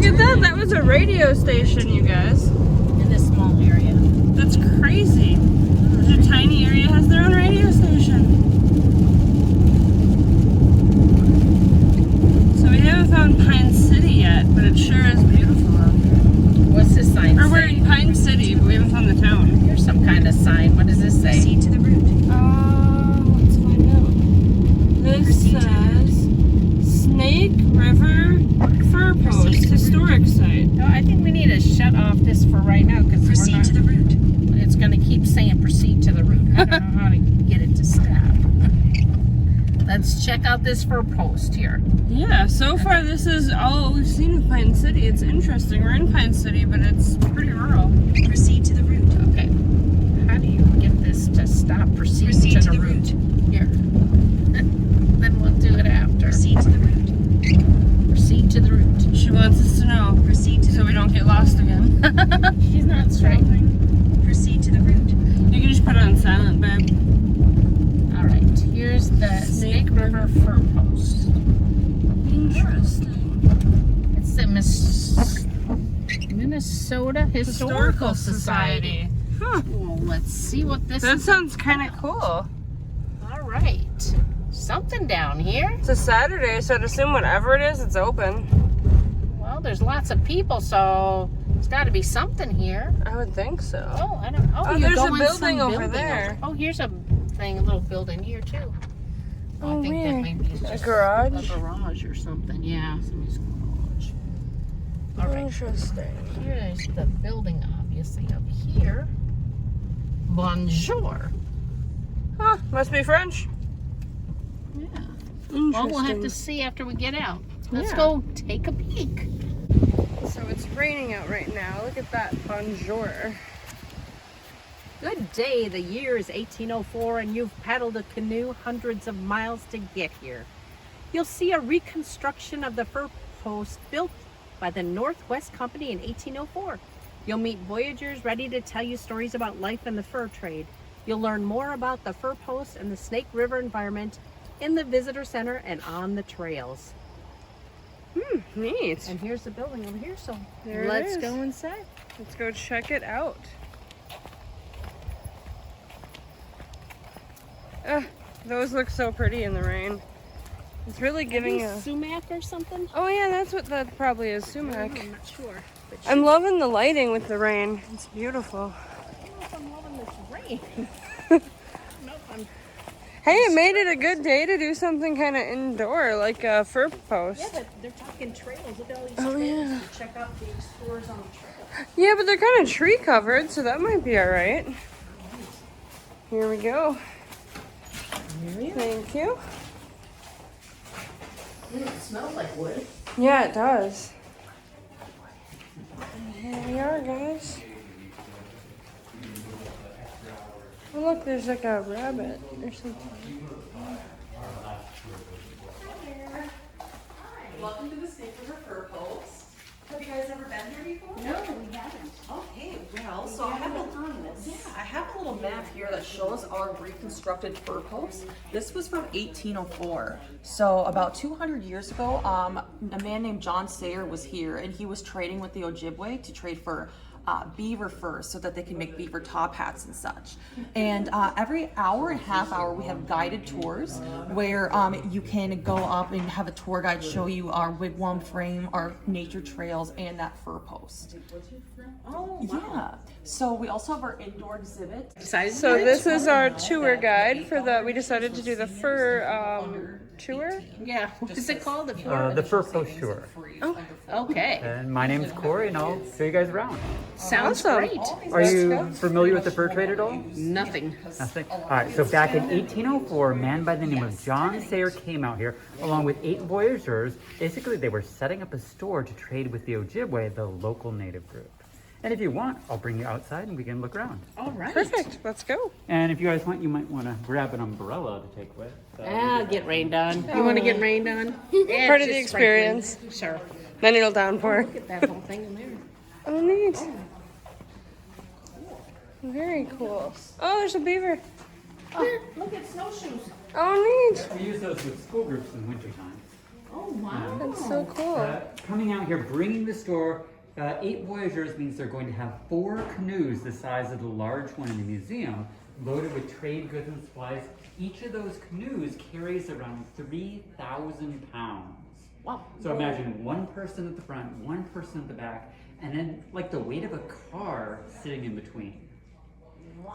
Look at that. That was a radio station, you guys. In this small area. That's crazy. Such a tiny area has their own radio station. So we haven't found Pine City yet, but it sure is beautiful out here. What's this sign Or we're say? in Pine City, but we haven't found the town. Here's some kind of sign. What does this say? Proceed to the route. Let's find out. This says Snake River Fur Post Historic Site. No, I think we need to shut off this for right now because Proceed to the route. it's going to keep saying proceed to the route. I don't know how to get it to stop. Let's check out this fur post here. Yeah, so far this is all we've seen of Pine City. It's interesting. We're in Pine City, but it's pretty rural. Proceed to the route. Okay. How do you get this to stop? Proceed Proceed to the route. Here. Then we'll do it after. Proceed to the route. Proceed to the route. She wants us to know Proceed to the so we route. don't get lost again. She's not straight. Proceed to the route. You can just put it on silent, babe. All right. Here's the Snake River Fur Post. Interesting. It's the Minnesota Historical Society. Huh. Well, let's see what this That is. sounds kind of cool. All right. Something down here. It's a Saturday, so I'd assume whatever it is, it's open. Well, there's lots of people, so there's got to be something here. I would think so. Oh, I don't know. Oh, you there's go a in building some over there. Oh, here's a thing, a little building here, too. Oh, I think that weird. maybe is A just garage? a garage or something. Yeah, somebody's garage. All right. Interesting. Here's the building, obviously, up here. Bonjour. Huh, must be French. Yeah. Interesting. Well, we'll have to see after we get out. Let's Yeah. go take a peek. So it's raining out right now. Look at that. Bonjour. Good day. The year is 1804 and you've paddled a canoe hundreds of miles to get here. You'll see a reconstruction of the fur post built by the Northwest Company in 1804. You'll meet voyagers ready to tell you stories about life in the fur trade. You'll learn more about the fur post and the Snake River environment in the visitor center and on the trails. Neat. And here's the building over here, so There it let's is. go inside. Let's go check it out. Those look so pretty in the rain. It's really giving a... sumac or something? Oh yeah, that's what that probably is, sumac. I'm not sure. But I'm loving the lighting with the rain. It's beautiful. I don't know if I'm loving this rain. Nope, I'm... Hey, it made it a good day to do something kind of indoor, like a fur post. Yeah, but they're talking trails. Look at all these Oh, trails. yeah. To check out the explorers on the trail. Yeah, but they're kind of tree covered, so that might be all right. Here we go. Thank you. It smells like wood. Yeah, it does. Here we are, guys. Oh, look, there's like a rabbit or something. Welcome to the Snake River Fur Post. Have you guys ever been here before? No, we haven't. Okay, well, so I have a little map here that shows our reconstructed fur post. This was from 1804. So about 200 years ago, a man named John Sayer was here, and he was trading with the Ojibwe to trade for beaver fur so that they can make beaver top hats and such. And every hour and a half hour we have guided tours where you can go up and have a tour guide show you our wigwam frame, our nature trails, and that fur post. Oh, Yeah. So we also have our indoor exhibit. So this is our tour guide for the, we decided to do the fur tour. Yeah, what is it called? The The Fur Post Tour. Okay. And my name's Corey, and I'll show you guys around. Sounds Awesome. great. Are you familiar with the fur trade at all? Nothing. Nothing? All right, so back in 1804, a man by the name of John Sayer came out here along with 8 voyageurs. Basically, they were setting up a store to trade with the Ojibwe, the local native group. And if you want, I'll bring you outside and we can look around. All right. Perfect, let's go. And if you guys want, you might want to grab an umbrella to take with. Get rained on. You want to get rained on? Yeah, Part of just the experience. sprinkling. Sure. Then it'll downpour. Look at that whole thing in there. Oh, neat. Very cool. Oh, there's a beaver. Oh, look at snowshoes. Oh, neat. We use those with school groups in wintertime. Oh, wow. That's so cool. Coming out here, bringing the store, 8 voyageurs means they're going to have 4 canoes the size of the large one in the museum, loaded with trade goods and supplies. Each of those canoes carries around 3,000 pounds. Wow. So imagine one person at the front, one person at the back, and then like the weight of a car sitting in between. Wow.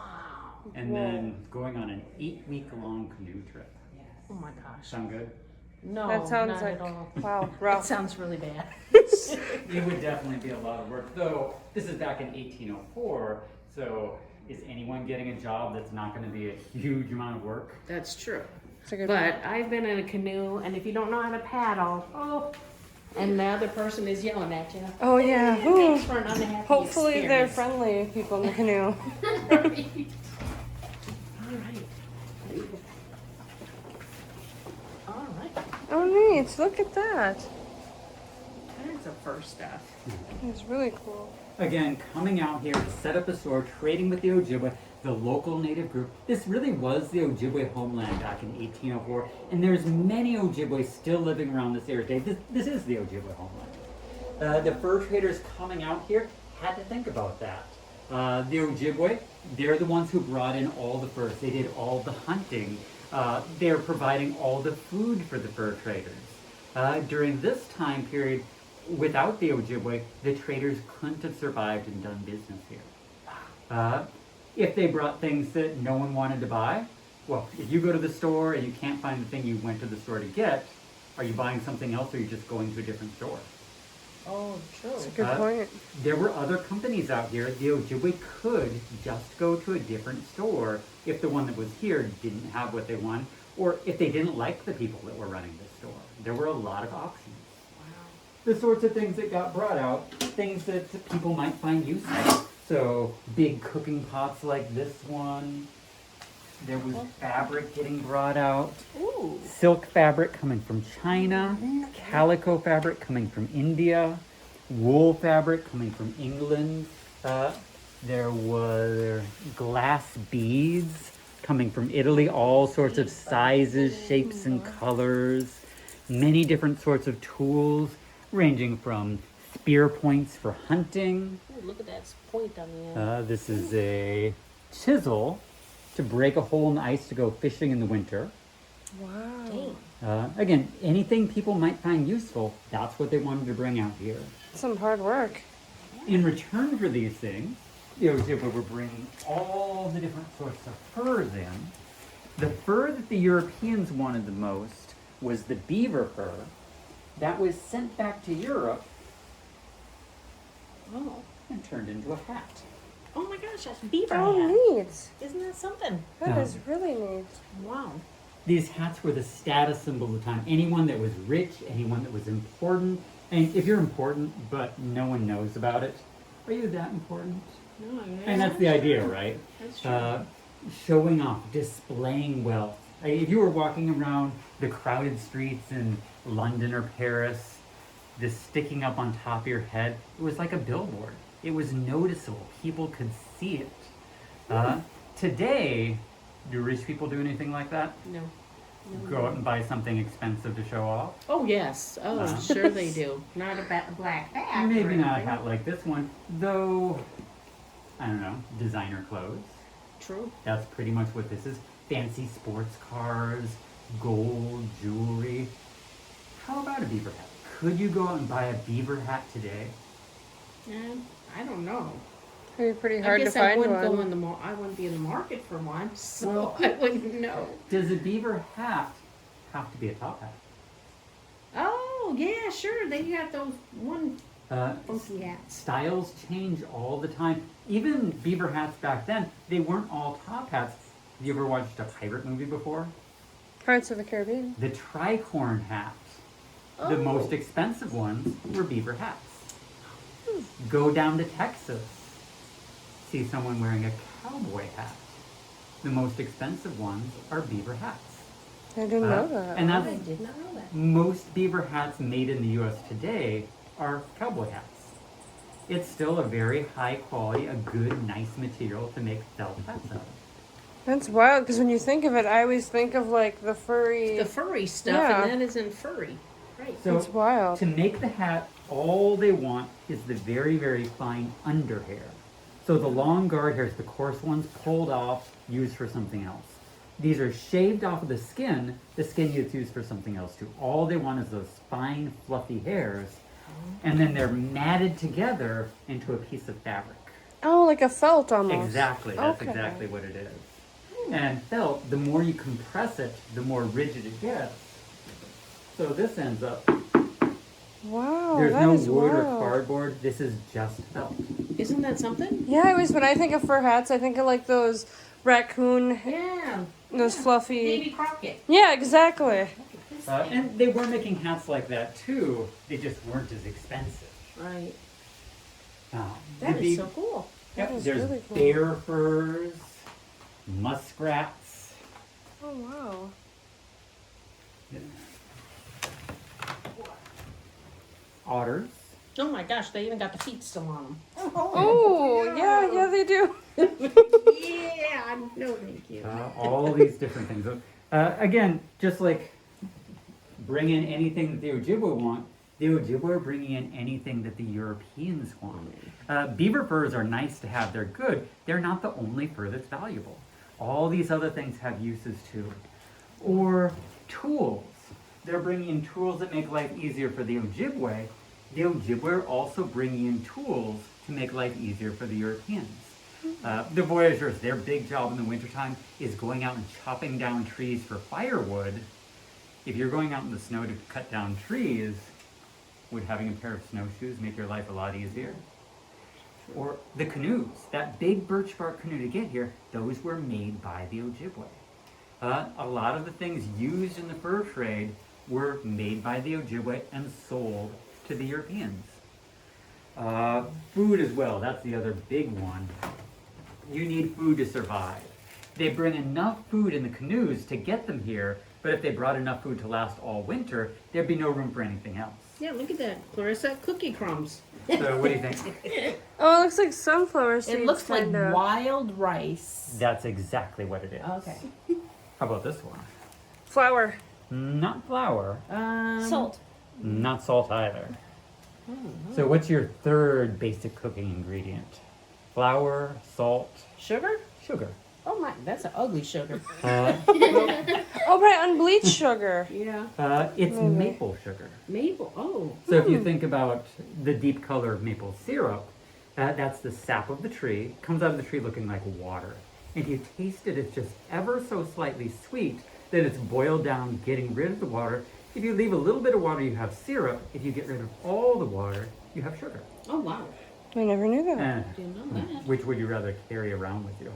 And then going on an 8-week-long canoe trip. Oh my gosh. Sound good? No, That sounds not like, at all. wow, That rough. sounds really bad. It would definitely be a lot of work, though this is back in 1804, so is anyone getting a job that's not going to be a huge amount of work? That's true. It's a good But I've been in a canoe, and if you don't know how to paddle, and the other person is yelling at you, Oh, yeah. it Ooh. makes for an unhappy Hopefully they're experience. friendly, people in the canoe. Right. All right. All right. Oh, neat. Look at that. There's a first stuff. It's really cool. Again, coming out here to set up a store, trading with the Ojibwe, the local native group. This really was the Ojibwe homeland back in 1804, and there's many Ojibwe still living around this area today. This is the Ojibwe homeland. The fur traders coming out here had to think about that. The Ojibwe, they're the ones who brought in all the furs. They did all the hunting. They're providing all the food for the fur traders. During this time period, without the Ojibwe, the traders couldn't have survived and done business here. If they brought things that no one wanted to buy, well, if you go to the store and you can't find the thing you went to the store to get, are you buying something else or are you just going to a different store? Oh, true. Good point. There were other companies out here. The Ojibwe could just go to a different store if the one that was here didn't have what they want, or if they didn't like the people that were running the store. There were a lot of options. The sorts of things that got brought out, things that people might find useful. So big cooking pots like this one. There was fabric getting brought out. Ooh. Silk fabric coming from China. Calico fabric coming from India. Wool fabric coming from England. There were glass beads coming from Italy, all sorts of sizes, shapes, and colors. Many different sorts of tools, ranging from spear points for hunting. Ooh, look at that point on the end. This is a chisel to break a hole in the ice to go fishing in the winter. Wow. Dang. Again, anything people might find useful, that's what they wanted to bring out here. Some hard work. In return for these things, the Ojibwe were bringing all the different sorts of furs in. The fur that the Europeans wanted the most was the beaver fur that was sent back to Europe Oh. and turned into a hat. Oh my gosh, that's beaver hat. Oh, neat. Isn't that something? That is really neat. Wow. These hats were the status symbol of the time. Anyone that was rich, anyone that was important. And if you're important, but no one knows about it, are you that important? No, And that's the idea, right? That's true. Showing off, displaying wealth. If you were walking around the crowded streets in London or Paris, this sticking up on top of your head, it was like a billboard. It was noticeable. People could see it. Today, do rich people do anything like that? No. Go out and buy something expensive to show off? Oh, yes. Oh, sure they do. Not a black hat. or Maybe not a anything. hat like this one, though, I don't know, designer clothes. True. That's pretty much what this is. Fancy sports cars, gold, jewelry. How about a beaver hat? Could you go out and buy a beaver hat today? I don't know. It'd be pretty I hard to guess I find wouldn't one. go in the I wouldn't be in the market for one, so I wouldn't know. Does a beaver hat have to be a top hat? Oh, yeah, sure. They got those one Uh, funky hats. Styles change all the time. Even beaver hats back then, they weren't all top hats. Have you ever watched a pirate movie before? Pirates of the Caribbean. The tricorn hats. The Oh. most expensive ones were beaver hats. Go down to Texas. See someone wearing a cowboy hat. The most expensive ones are beaver hats. I didn't know that. And I that's did not know that. most beaver hats made in the US today are cowboy hats. It's still a very high quality, a good, nice material to make felt hats out of. That's wild, because when you think of it, I always think of like the furry. The furry stuff, Yeah. and that isn't furry. Right. So It's wild. to make the hat, all they want is the very, very fine under hair. So the long guard hairs, the coarse ones, pulled off, used for something else. These are shaved off of the skin gets used for something else too. All they want is those fine, fluffy hairs, and then they're matted together into a piece of fabric. Oh, like a felt almost. Exactly, that's Okay. exactly what it is. And felt, the more you compress it, the more rigid it gets. So this ends up, Wow, there's that no is wood or wild. cardboard, this is just felt. Isn't that something? Yeah, I always when I think of fur hats, I think of like those raccoon, Yeah. those fluffy. Davy Crockett. Yeah, exactly. And they were making hats like that too, they just weren't as expensive. Right. Um, That the is bee- so cool. Yep, That is there's really cool. bear furs, muskrats. Oh wow. Otters. Oh my gosh, they even got the feet still on them. Oh yeah, they do. Yeah, no thank you. All these different things. Again, just like bring in anything that the Ojibwe want, the Ojibwe are bringing in anything that the Europeans want. Beaver furs are nice to have, they're good. They're not the only fur that's valuable. All these other things have uses too. Or tools. They're bringing in tools that make life easier for the Ojibwe. The Ojibwe are also bringing in tools to make life easier for the Europeans. The voyageurs, their big job in the wintertime is going out and chopping down trees for firewood. If you're going out in the snow to cut down trees, would having a pair of snowshoes make your life a lot easier? Or the canoes, that big birch bark canoe to get here, those were made by the Ojibwe. A lot of the things used in the fur trade were made by the Ojibwe and sold to the Europeans. Food as well, that's the other big one. You need food to survive. They bring enough food in the canoes to get them here, but if they brought enough food to last all winter, there'd be no room for anything else. Yeah, look at that, Clarissa. Cookie crumbs. So what do you think? Oh, it looks like sunflower seeds. It looks like kinda. wild rice. That's exactly what it is. Okay. How about this one? Flour. Not flour, Salt. not salt either. So what's your third basic cooking ingredient? Flour, salt, Sugar? sugar. Oh my, that's an ugly sugar. Oh, right, unbleached sugar. Yeah. It's maple sugar. Maple. Oh. So if you think about the deep color of maple syrup, that's the sap of the tree. It comes out of the tree looking like water. And if you taste it, it's just ever so slightly sweet. Then it's boiled down, getting rid of the water. If you leave a little bit of water, you have syrup. If you get rid of all the water, you have sugar. Oh wow. I never knew that. Didn't know that. Which would you rather carry around with you?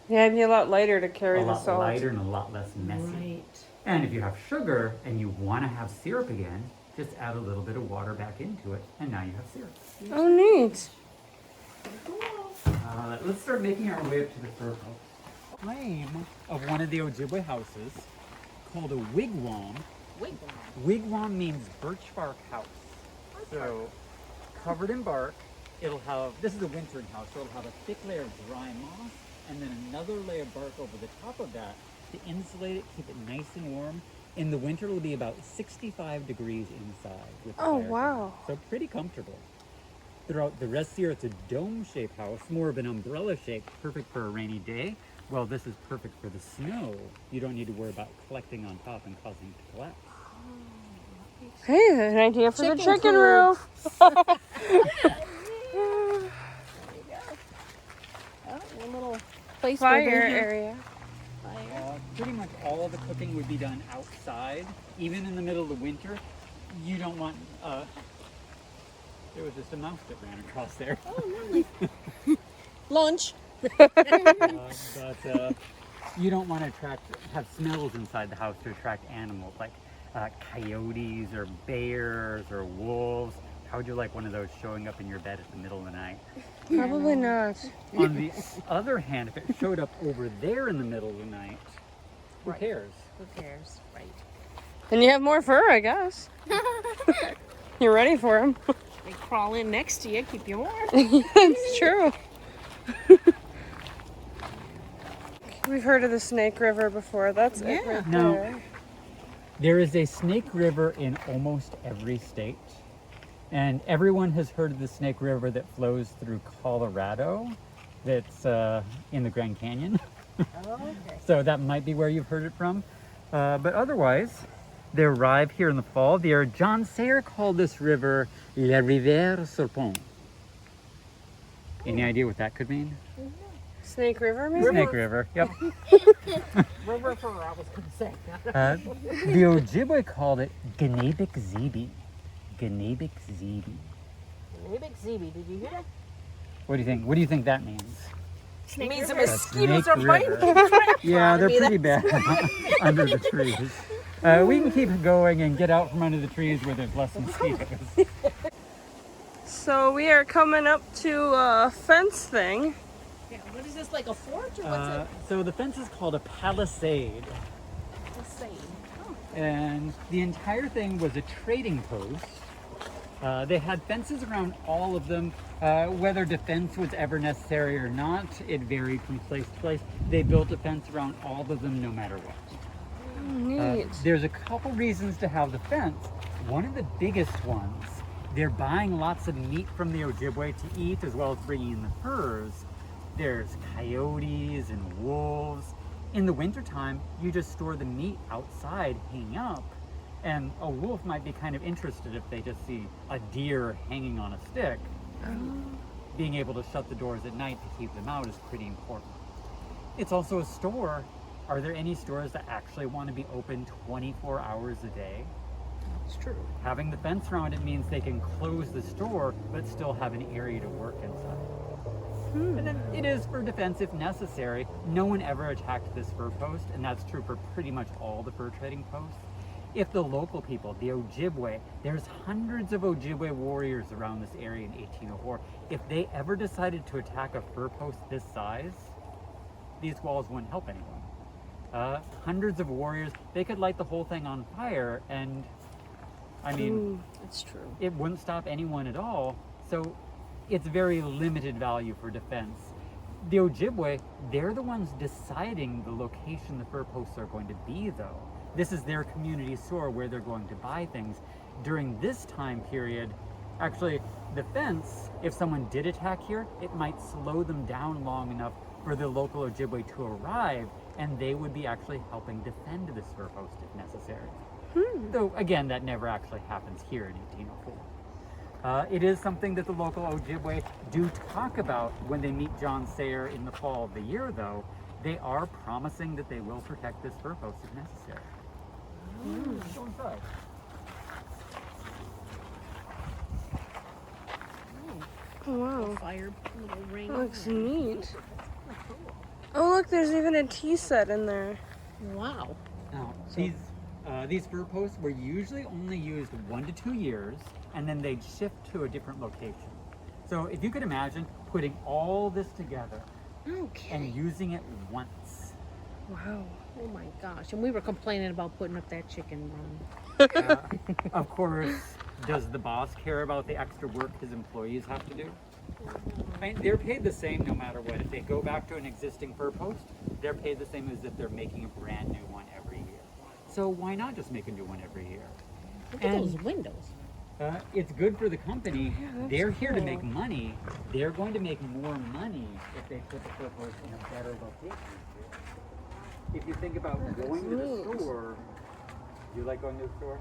Yeah, it'd be a lot lighter to carry A the lot salt. lighter and a lot less messy. Right. And if you have sugar and you want to have syrup again, just add a little bit of water back into it, and now you have syrup. Oh, neat. Let's start making our way up to the fur house. Frame of one of the Ojibwe houses called a wigwam. Wigwam. Wigwam means birch bark house. So, covered in bark, it'll have, this is a wintering house, so it'll have a thick layer of dry moss and then another layer of bark over the top of that to insulate it, keep it nice and warm. In the winter, it'll be about 65 degrees inside. With the Oh, fire. wow. So pretty comfortable. Throughout the rest of the year, it's a dome-shaped house, more of an umbrella shape, perfect for a rainy day. Well, this is perfect for the snow. You don't need to worry about collecting on top and causing it to collapse. Hey, an idea for the Chicken chicken coop. roof. Oh, one little place Fire where they area. Pretty much all of the cooking would be done outside. Even in the middle of the winter, you don't want, there was just a mouse that ran across there. lunch. But you don't want to have smells inside the house to attract animals like coyotes or bears or wolves. How would you like one of those showing up in your bed at the middle of the night? Probably not. On the other hand, if it showed up over there in the middle of the night, who cares? Who cares? Right. And you have more fur, I guess. You're ready for them. They crawl in next to you, keep you warm. That's true. We've heard of the Snake River before. That's it right Now, there. There is a Snake River in almost every state. And everyone has heard of the Snake River that flows through Colorado, that's in the Grand Canyon. Okay. So that might be where you've heard it from. But otherwise, they arrive here in the fall. John Sayer called this river La Rivière Serpent. Any idea what that could mean? Snake River, maybe? Snake River, yep. River for I was gonna say. The Ojibwe called it Ganabik Zibi. Ganabik Zibi. Ganabik Zibi, did you hear that? What do you think? What do you think that means? It means the Snake mosquitoes are biting River. the trap. Yeah, they're pretty bad under the trees. We can keep going and get out from under the trees where there's less mosquitoes. So we are coming up to a fence thing. Yeah, what is this, like a fort or what's So the fence is called a palisade. it saying? And the entire thing was a trading post. They had fences around all of them. Whether defense was ever necessary or not, it varied from place to place. They built a fence around all of them no matter what. Neat. There's a couple reasons to have the fence. One of the biggest ones, they're buying lots of meat from the Ojibwe to eat, as well as bringing in the furs. There's coyotes and wolves. In the wintertime, you just store the meat outside hanging up, and a wolf might be kind of interested if they just see a deer hanging on a stick. Being able to shut the doors at night to keep them out is pretty important. It's also a store. Are there any stores that actually want to be open 24 hours a day? It's true. Having the fence around it means they can close the store but still have an area to work inside. And then it is for defense if necessary. No one ever attacked this fur post, and that's true for pretty much all the fur trading posts. If the local people, the Ojibwe, there's hundreds of Ojibwe warriors around this area in 1804. If they ever decided to attack a fur post this size, these walls wouldn't help anyone. Hundreds of warriors, they could light the whole thing on fire, and I mean, It's true. it wouldn't stop anyone at all. So it's very limited value for defense. The Ojibwe, they're the ones deciding the location the fur posts are going to be, though. This is their community store where they're going to buy things. During this time period, actually, the fence, if someone did attack here, it might slow them down long enough for the local Ojibwe to arrive, and they would be actually helping defend this fur post if necessary. Though, again, that never actually happens here in 1804. It is something that the local Ojibwe do talk about when they meet John Sayer in the fall of the year, though. They are promising that they will protect this fur post if necessary. Go inside. Wow. Fire little ring. That looks neat. Oh, look, there's even a tea set in there. Wow. Now, these fur posts were usually only used 1 to 2 years, and then they'd shift to a different location. So if you could imagine putting all this together Okay. and using it once. Wow. Oh my gosh. And we were complaining about putting up that chicken run. Of course, does the boss care about the extra work his employees have to do? I mean, they're paid the same no matter what. If they go back to an existing fur post, they're paid the same as if they're making a brand new one every year. So why not just make a new one every year? Look at And- those windows. It's good for the company. that's They're here to cool. make money. They're going to make more money if they put the fur post in a better location. If you think about going to the neat. store, do you like going to the store?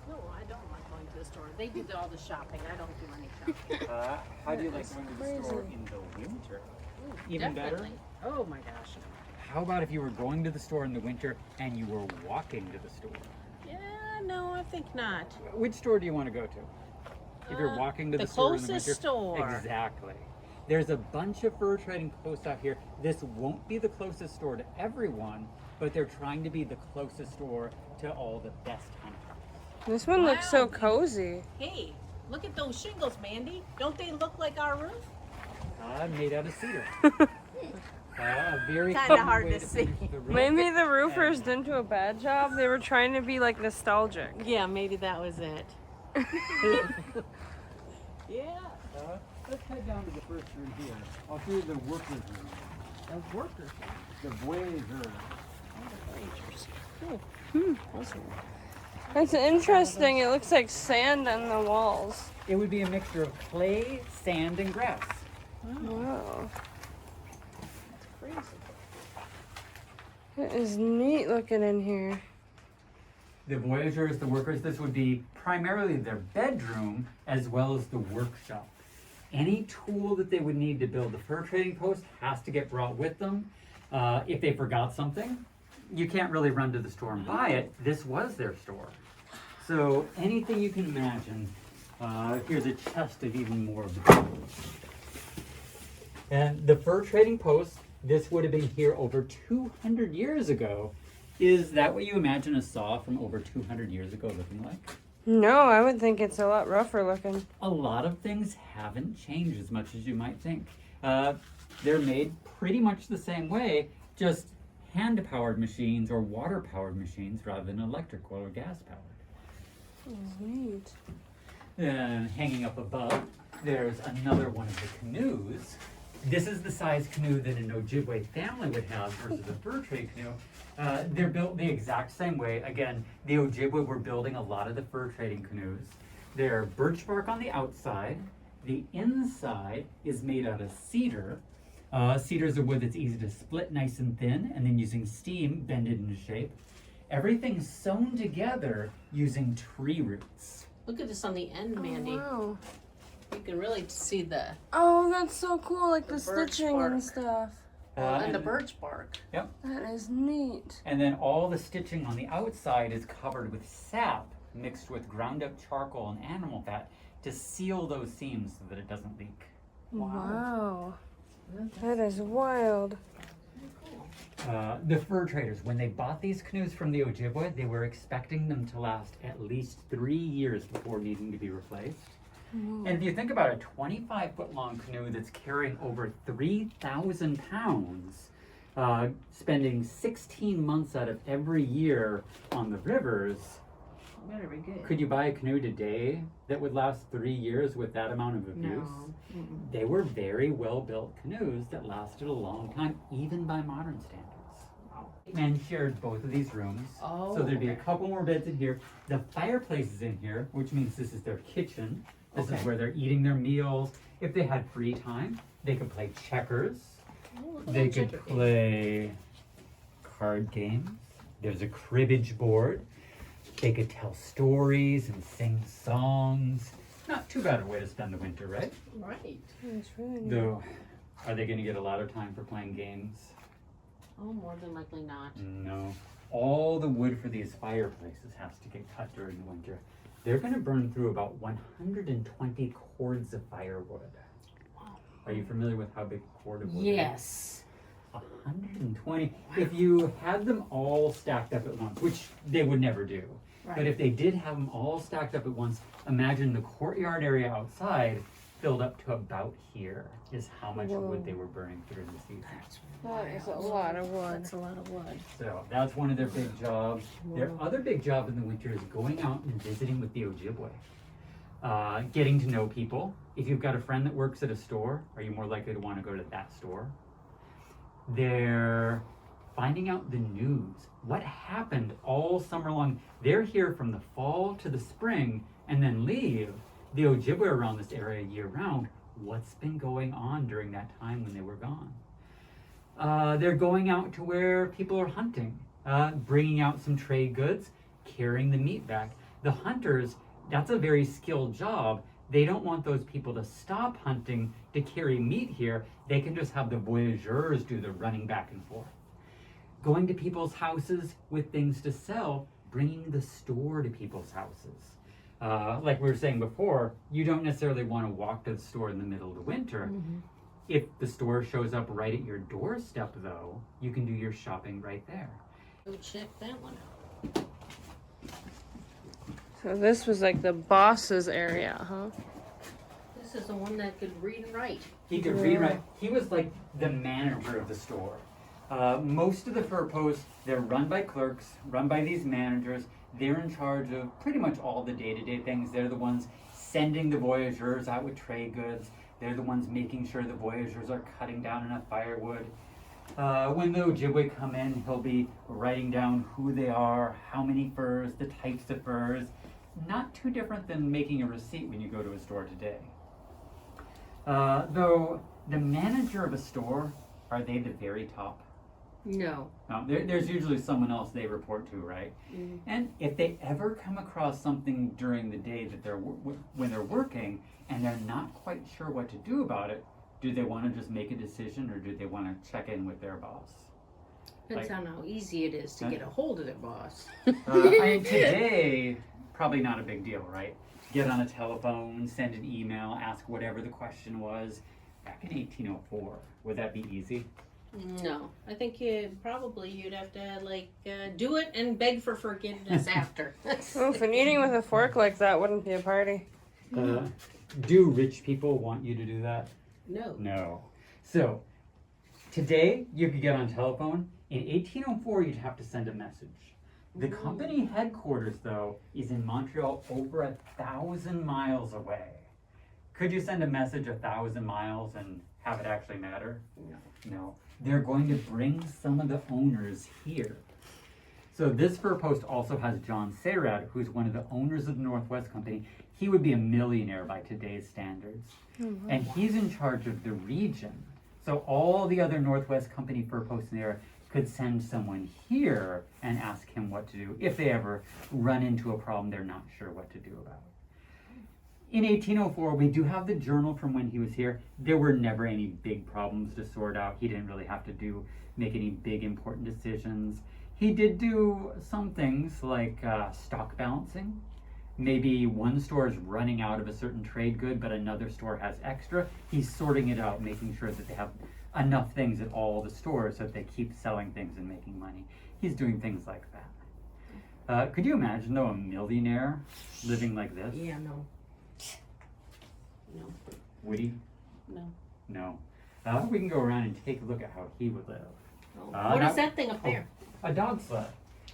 No, I don't like going to the store. They do all the shopping. I don't do any shopping. How do you like going to the store in the winter? Even better? Definitely. Oh my gosh. How about if you were going to the store in the winter and you were walking to the store? Yeah, no, I think not. Which store do you want to go to? If you're walking to the, the store in the closest winter? store. Exactly. There's a bunch of fur trading posts out here. This won't be the closest store to everyone, but they're trying to be the closest store to all the best hunters. This one looks so Wow. cozy. Hey, look at those shingles, Mandy. Don't they look like our roof? Made out of cedar. A very Kinda common hard way to see. finish the roof. Maybe the roofers didn't do a bad job. They were trying to be like nostalgic. Yeah, maybe that was it. Yeah. Let's head down to the first room here. I'll show you the workers' room. The workers. The voyageurs. It's interesting. It looks like sand on the walls. It would be a mixture of clay, sand, and grass. Wow. Crazy. It is neat looking in here. The voyageurs, the workers, this would be primarily their bedroom as well as the workshop. Any tool that they would need to build the fur trading post has to get brought with them. If they forgot something, you can't really run to the store and buy it. This was their store. So anything you can imagine, here's a chest of even more of the tools. And the fur trading post, this would have been here over 200 years ago. Is that what you imagine a saw from over 200 years ago looking like? No, I would think it's a lot rougher looking. A lot of things haven't changed as much as you might think. They're made pretty much the same way, just hand-powered machines or water-powered machines rather than electric or gas-powered. It's neat. Hanging up above, there's another one of the canoes. This is the size canoe that an Ojibwe family would have versus a fur trade canoe. They're built the exact same way. Again, the Ojibwe were building a lot of the fur trading canoes. They're birch bark on the outside. The inside is made out of cedar. Cedar is a wood that's easy to split nice and thin, and then using steam, bend it into shape. Everything's sewn together using tree roots. Look at this on the end, Mandy. Wow. You can really see the Oh, that's so cool, like the birch stitching and bark. stuff. and the birch bark. Yep. That is neat. And then all the stitching on the outside is covered with sap mixed with ground up charcoal and animal fat to seal those seams so that it doesn't leak. Wow. That is wild. The fur traders, when they bought these canoes from the Ojibwe, they were expecting them to last at least 3 years before needing to be replaced. And if you think about a 25-foot long canoe that's carrying over 3,000 pounds, spending 16 months out of every year on the rivers, Better be good. could you buy a canoe today that would last 3 years with that amount of abuse? No. Mm-mm. They were very well-built canoes that lasted a long time, even by modern standards. And shared both of these rooms. Oh, So there'd be a okay. couple more beds in here. The fireplace is in here, which means this is their kitchen. This is Okay. where they're eating their meals. If they had free time, they could play checkers. Oh, look at They that could checker game. play card games. There's a cribbage board. They could tell stories and sing songs. Not too bad a way to spend the winter, right? Right. That's really neat. Though, are they going to get a lot of time for playing games? Oh, more than likely not. No. All the wood for these fireplaces has to get cut during the winter. They're going to burn through about 120 cords of firewood. Wow. Are you familiar with how big a cord of wood is? Yes. 120. If you had them all stacked up at once, which they would never do, but Right. if they did have them all stacked up at once, imagine the courtyard area outside filled up to about here is how much wood they were burning through the season. That is a lot of wood. That's a lot of wood. So that's one of their big jobs. Their other big job in the winter is going out and visiting with the Ojibwe. Getting to know people. If you've got a friend that works at a store, are you more likely to want to go to that store? They're finding out the news. What happened all summer long? They're here from the fall to the spring and then leave. The Ojibwe around this area year round. What's been going on during that time when they were gone? They're going out to where people are hunting, bringing out some trade goods, carrying the meat back. The hunters, that's a very skilled job. They don't want those people to stop hunting to carry meat here. They can just have the voyageurs do the running back and forth. Going to people's houses with things to sell, bringing the store to people's houses. Like we were saying before, you don't necessarily want to walk to the store in the middle of the winter. Mm-hmm. If the store shows up right at your doorstep, though, you can do your shopping right there. Go check that one out. So this was like the boss's area, huh? This is the one that could read and write. He could read, right? He was like the manager of the store. Most of the fur posts, they're run by clerks, run by these managers. They're in charge of pretty much all the day-to-day things. They're the ones sending the voyageurs out with trade goods. They're the ones making sure the voyageurs are cutting down enough firewood. When the Ojibwe come in, he'll be writing down who they are, how many furs, the types of furs. Not too different than making a receipt when you go to a store today. Though the manager of a store, are they the very top? No. There's usually someone else they report to, right? Mm-hmm. And if they ever come across something during the day that when they're working and they're not quite sure what to do about it, do they want to just make a decision or do they want to check in with their boss? Depends on how easy it is to get a hold of their boss. Today, probably not a big deal, right? Get on a telephone, send an email, ask whatever the question was. Back in 1804, would that be easy? No, I think you'd have to do it and beg for forgiveness after. Oof, and eating with a fork like that wouldn't be a party. Do rich people want you to do that? No. No. So, today you could get on telephone. In 1804, you'd have to send a message. The company headquarters, though, is in Montreal, over 1,000 miles away. Could you send a message 1,000 miles and have it actually matter? No. They're going to bring some of the owners here. So this fur post also has John Sayrad, who's one of the owners of the Northwest Company. He would be a millionaire by today's standards. And he's in charge of the region. So all the other Northwest Company fur posts in the area could send someone here and ask him what to do if they ever run into a problem they're not sure what to do about. In 1804, we do have the journal from when he was here. There were never any big problems to sort out. He didn't really have to make any big important decisions. He did do some things like stock balancing. Maybe one store is running out of a certain trade good, but another store has extra. He's sorting it out, making sure that they have enough things at all the stores so that they keep selling things and making money. He's doing things like that. Could you imagine, though, a millionaire living like this? Yeah, no. No. Would he? No. No. We can go around and take a look at how he would live. Oh. What is that thing up there? A dog sled.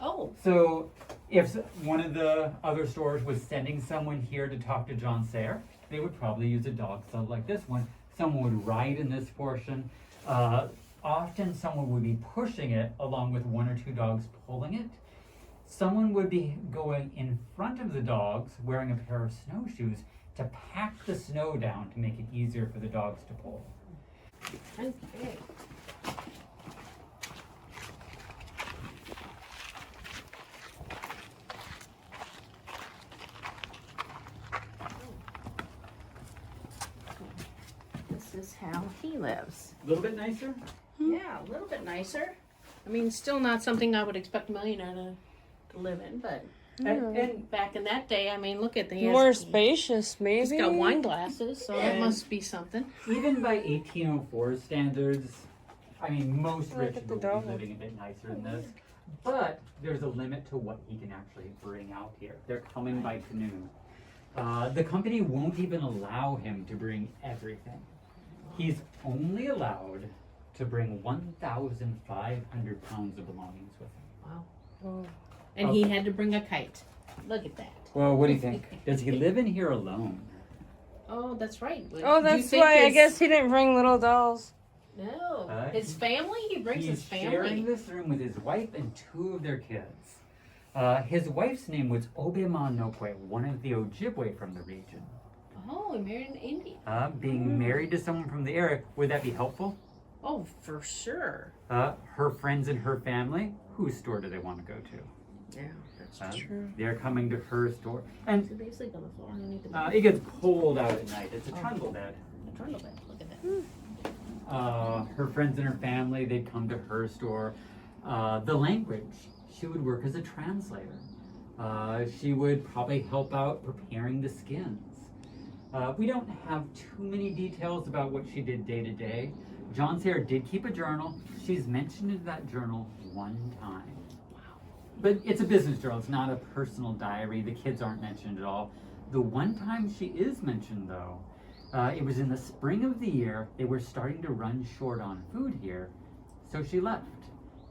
Oh. So if one of the other stores was sending someone here to talk to John Sayer, they would probably use a dog sled like this one. Someone would ride in this portion. Often someone would be pushing it along with one or two dogs pulling it. Someone would be going in front of the dogs wearing a pair of snowshoes to pack the snow down to make it easier for the dogs to pull. Okay. This is how he lives. A little bit nicer? Yeah, a little bit nicer. I mean, still not something I would expect a millionaire to live in, but And back in that day, I mean, look at the More spacious, maybe. He's got wine glasses, so that must be something. even by 1804 standards, I mean, most Look rich at the people dog. are living a bit nicer than this. But there's a limit to what he can actually bring out here. They're coming by canoe. The company won't even allow him to bring everything. He's only allowed to bring 1,500 pounds of belongings with him. Wow. Oh. And he had to bring a kite. Look at that. Well, what do you think? Does he live in here alone? Oh, that's right. Like, Oh, do you that's think why I his- guess he didn't bring little dolls. No. His family? He brings He's his family. sharing this room with his wife and two of their kids. His wife's name was Obemanokwe, one of the Ojibwe from the region. Oh, he married an Indian. Being married to someone from the area, would that be helpful? Oh, for sure. Her friends and her family, whose store do they want to go to? Yeah, that's True. They're coming to her store. And So they sleep on the floor underneath the bed. it gets cold out at night. It's a trundle bed. A trundle bed. Look at that. Her friends and her family, they'd come to her store. The language, she would work as a translator. She would probably help out preparing the skins. We don't have too many details about what she did day to day. John Sayer did keep a journal. She's mentioned in that journal one time. But it's a business journal, it's not a personal diary. The kids aren't mentioned at all. The one time she is mentioned, though, it was in the spring of the year. They were starting to run short on food here, so she left.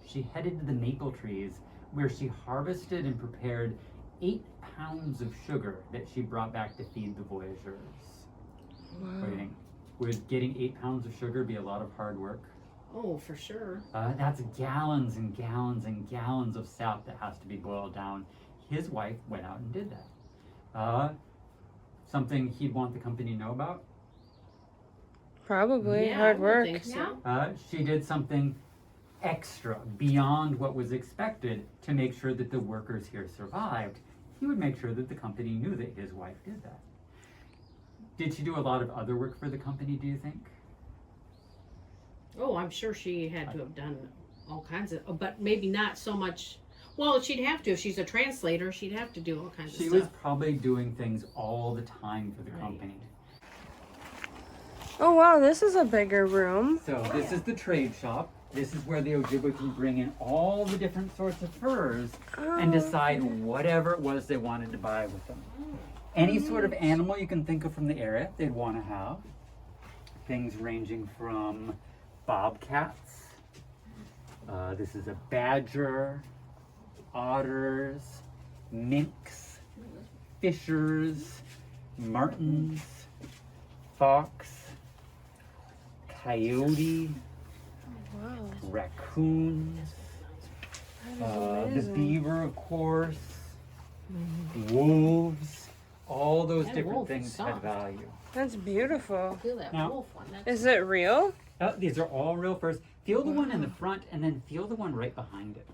She headed to the maple trees, where she harvested and prepared 8 pounds of sugar that she brought back to feed the voyageurs. What do you think? Would getting 8 pounds of sugar be a lot of hard work? Oh, for sure. That's gallons and gallons and gallons of sap that has to be boiled down. His wife went out and did that. Something he'd want the company to know about? Probably Yeah, hard I would work. think so. She did something extra beyond what was expected to make sure that the workers here survived. He would make sure that the company knew that his wife did that. Did she do a lot of other work for the company, do you think? Oh, I'm sure she had to have done all kinds of, but maybe not so much. Well, she'd have to. If she's a translator, she'd have to do all kinds of She stuff. was probably doing things all the time for the company. Oh wow, this is a bigger room. So this is the trade shop. This is where the Ojibwe can bring in all the different sorts of furs and decide whatever it was they wanted to buy with them. Any sort of animal you can think of from the area, they'd want to have. Things ranging from bobcats. This is a badger, otters, minks, fishers, martens, fox, coyote, Wow. raccoons, the Amazing. beaver, of course, wolves. All those That different wolf is things had soft. value. That's beautiful. Feel that Now- wolf one. That's Is it real? These are all real furs. Feel the one in the front and then feel the one right behind it.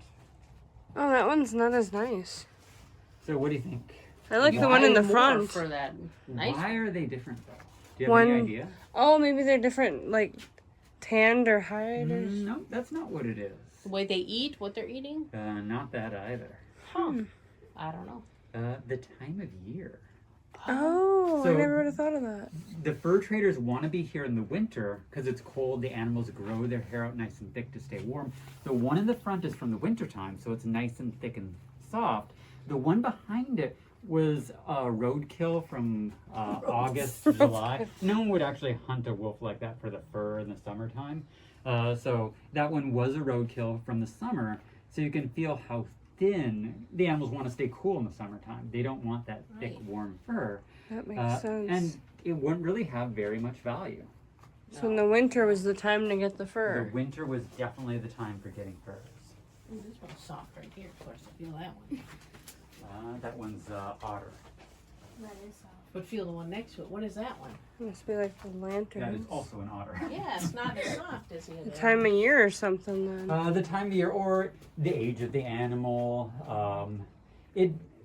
Oh, that one's not as nice. So what do you think? I like the Why one in the more front. for that. Nice. Why are they different though? Do you have any One- idea? Oh, maybe they're different, like tanned or hide or. No, that's not what it is. The way they eat, what they're eating. Not that either. Huh. I don't know. The time of year. Oh, I So- never would have thought of that. The fur traders want to be here in the winter because it's cold. The animals grow their hair out nice and thick to stay warm. The one in the front is from the winter time, so it's nice and thick and soft. The one behind it was roadkill from August to July. No one would actually hunt a wolf like that for the fur in the summertime. So that one was a roadkill from the summer. So you can feel how thin the animals want to stay cool in the summertime. They don't want that thick, Right. warm fur. That makes sense. And it wouldn't really have very much value. So in the winter was the time to get the The fur. winter was definitely the time for getting furs. Ooh, this one's soft right here. Of course, I feel that one. That one's otter. That is soft. But feel the one next to it. What is that one? Must be like the lantern. That is also an otter. Yeah, it's not as soft as the other. The time of year or something then. The time of year or the age of the animal.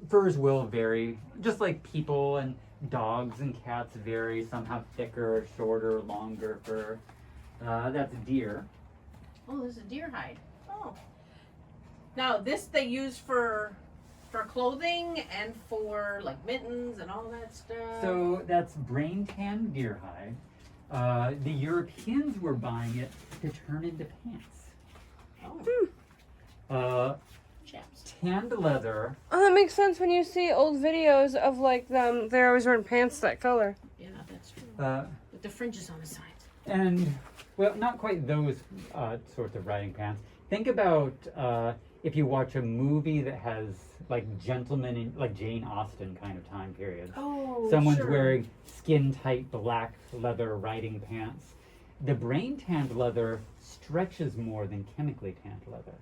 Furs will vary, just like people and dogs and cats vary. Some have thicker, shorter, longer fur. That's deer. Oh, this is deer hide. Oh. Now this they use for clothing and for like mittens and all that stuff. So that's brain tanned deer hide. The Europeans were buying it to turn into pants. Oh, chaps. Tanned leather. Oh, that makes sense when you see old videos of like them. They're always wearing pants that color. Yeah, that's true. With the fringes on the sides. And, well, not quite those sorts of riding pants. Think about if you watch a movie that has like gentlemen in like Jane Austen kind of time period. Oh, Someone's sure. wearing skin tight black leather riding pants. The brain tanned leather stretches more than chemically tanned leather.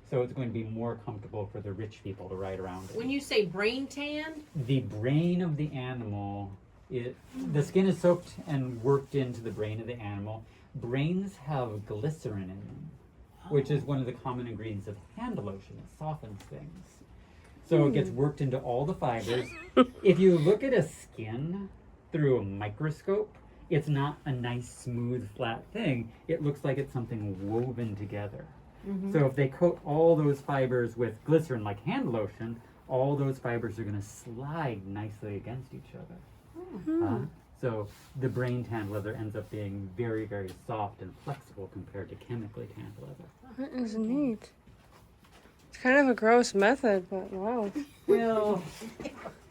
So it's going to be more comfortable for the rich people to ride around in. When you say brain tan, The brain of the animal, the skin is soaked and worked into the brain of the animal. Brains have glycerin in them, which is one of the common ingredients of hand lotion. It softens things. So it gets worked into all the fibers. If you look at a skin through a microscope, it's not a nice, smooth, flat thing. It looks like it's something woven together. So if they coat all those fibers with glycerin like hand lotion, all those fibers are going to slide nicely against each other. So the brain tanned leather ends up being very, very soft and flexible compared to chemically tanned leather. That is neat. It's kind of a gross method, but wow. Well,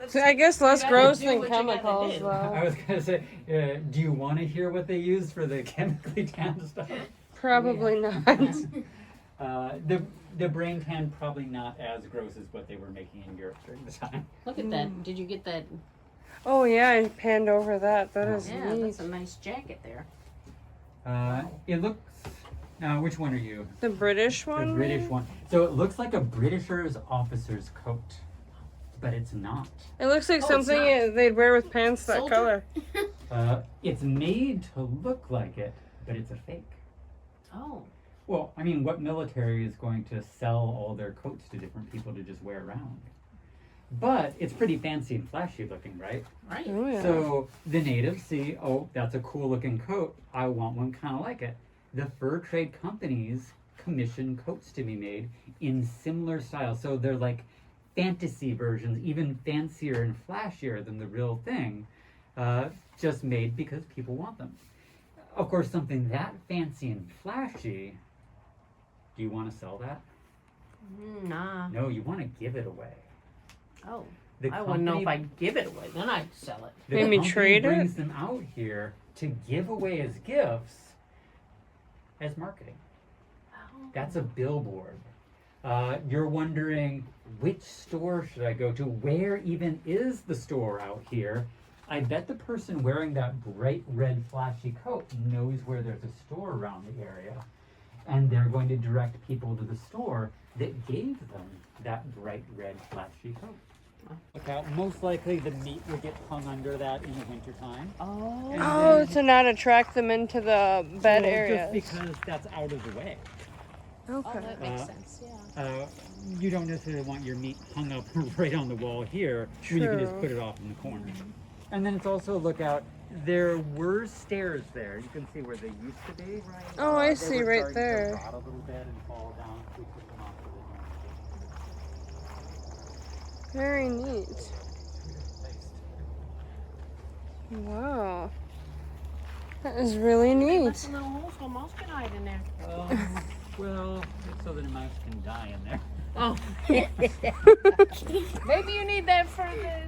So I guess less You gotta gross do than what you gotta chemicals, do. though. I was going to say, do you want to hear what they use for the chemically tanned stuff? Probably not. The brain tan probably not as gross as what they were making in Europe during the time. look at that. Did you get that? Oh yeah, I panned over that. That is Yeah, neat. that's a nice jacket there. It looks Which one are you? The British The one? British one. So it looks like a Britisher's officer's coat, but it's not. It looks like Oh, it's something not. they'd wear with pants that Soldier? color. It's made to look like it, but it's a fake. Oh. Well, I mean, what military is going to sell all their coats to different people to just wear around? But it's pretty fancy and flashy looking, right? Right. Oh, yeah. So the natives see, oh, that's a cool looking coat. I want one kind of like it. The fur trade companies commission coats to be made in similar styles. So they're like fantasy versions, even fancier and flashier than the real thing, just made because people want them. Of course, something that fancy and flashy, do you want to sell that? Nah. No, you want to give it away. Oh. The I wouldn't know if company- I'd give it away. Then I'd sell it. The Maybe company trade it? brings them out here to give away as gifts as marketing. That's a billboard. You're wondering, which store should I go to? Where even is the store out here? I bet the person wearing that bright red flashy coat knows where there's a store around the area. And they're going to direct people to the store that gave them that bright red flashy coat. Look out, most likely the meat will get hung under that in the wintertime. Oh. And Oh, then- to not attract them into the bed well, areas. just because that's out of the way. Oh, Okay. that makes Uh, sense. Yeah. You don't necessarily want your meat hung up right on the wall here when you can just True. put it off in the corner. And then it's also a lookout. There were stairs there. You can see where they used to be. Oh, I They see were right starting to there. rot a little bit and fall down. We took them off for the Very neat. Wow. That is really neat. That's a little hole so a mouse can hide in there. well, it's so that a mouse can die in there. Oh. Maybe you need that for the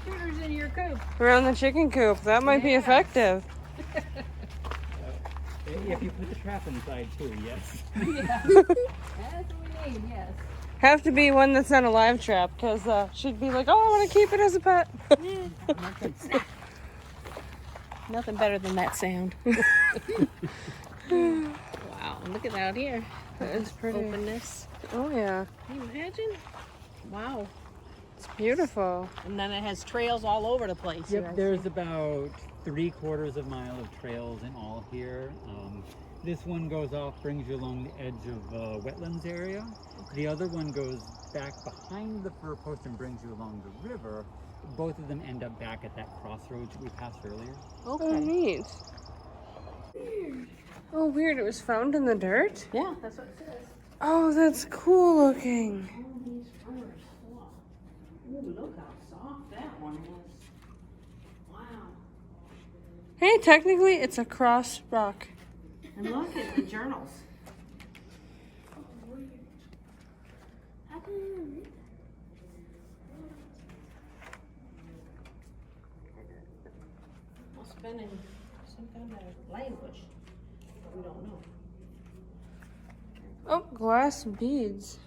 shooters in your coop. Around the chicken coop. That might be Yeah. effective. If you put the trap inside too, yes. That's what we need, yes. Have to be one that's not a live trap, because she'd be like, oh, I want to keep it as a pet. Nothing better than that sound. Wow, look at that out here. That is pretty. Openness. Oh, yeah. Can you imagine? Wow. It's beautiful. And then it has trails all over the place. here, I Yep, there's about 3/4 of a mile of trails in all here. This one goes off, brings you along the edge of wetlands area. The other one goes back behind the fur post and brings you along the river. Both of them end up back at that crossroads that we passed earlier. Oh, Okay. neat. Oh, weird. It was found in the dirt? Yeah, that's what it says. Oh, that's cool looking. All these furs. Wow. Ooh, look how soft that one is. Wow. Hey, technically, it's a cross rock. And look at the journals. Must have been in some kind of language, but we don't know. Oh, glass beads.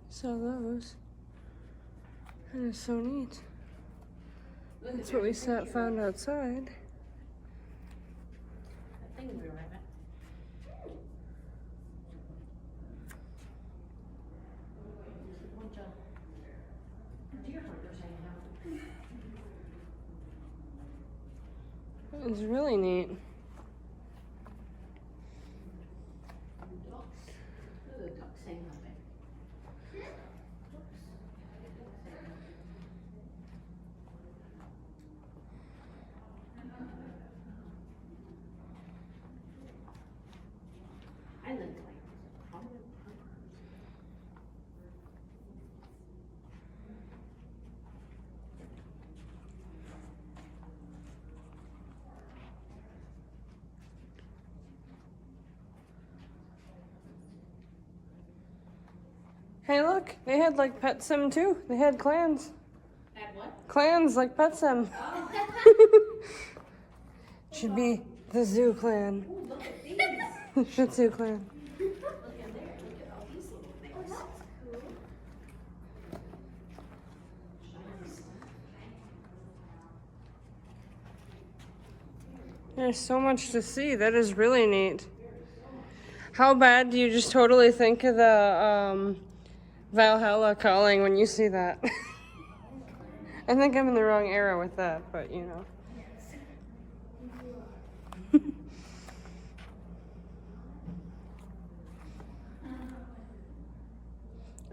Saw those. That is so neat. That's what we found outside. That thing we were at. Bunch of deer hunters hanging out. That is really neat. Ducks. Look at the ducks hanging out there. Island clams. Hey, look, they had like Pet Sim too. They had clans. Add what? Clans like Pet Sim. Should be the Zoo Clan. Ooh, look at these. Shih Tzu Clan. Look in there. Look at all these little things. There's so much to see. That is really neat. How bad do you just totally think of the Valhalla calling when you see that? I think I'm in the wrong era with that, but you know.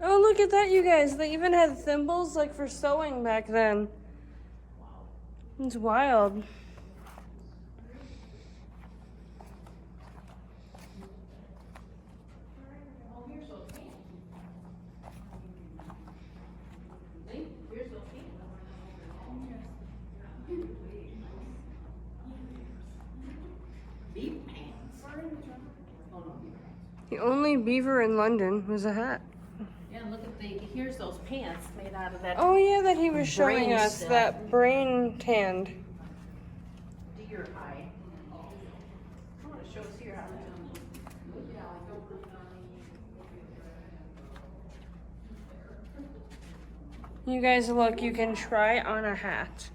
Oh, look at that, you guys. They even had thimbles like for sewing back then. It's wild. The only beaver in London was a hat. Yeah, look at here's those pants made out of that Oh yeah, that he was showing brain us, stuff. that brain tanned. deer hide. I want to show us here how to You guys look, you can try on a hat.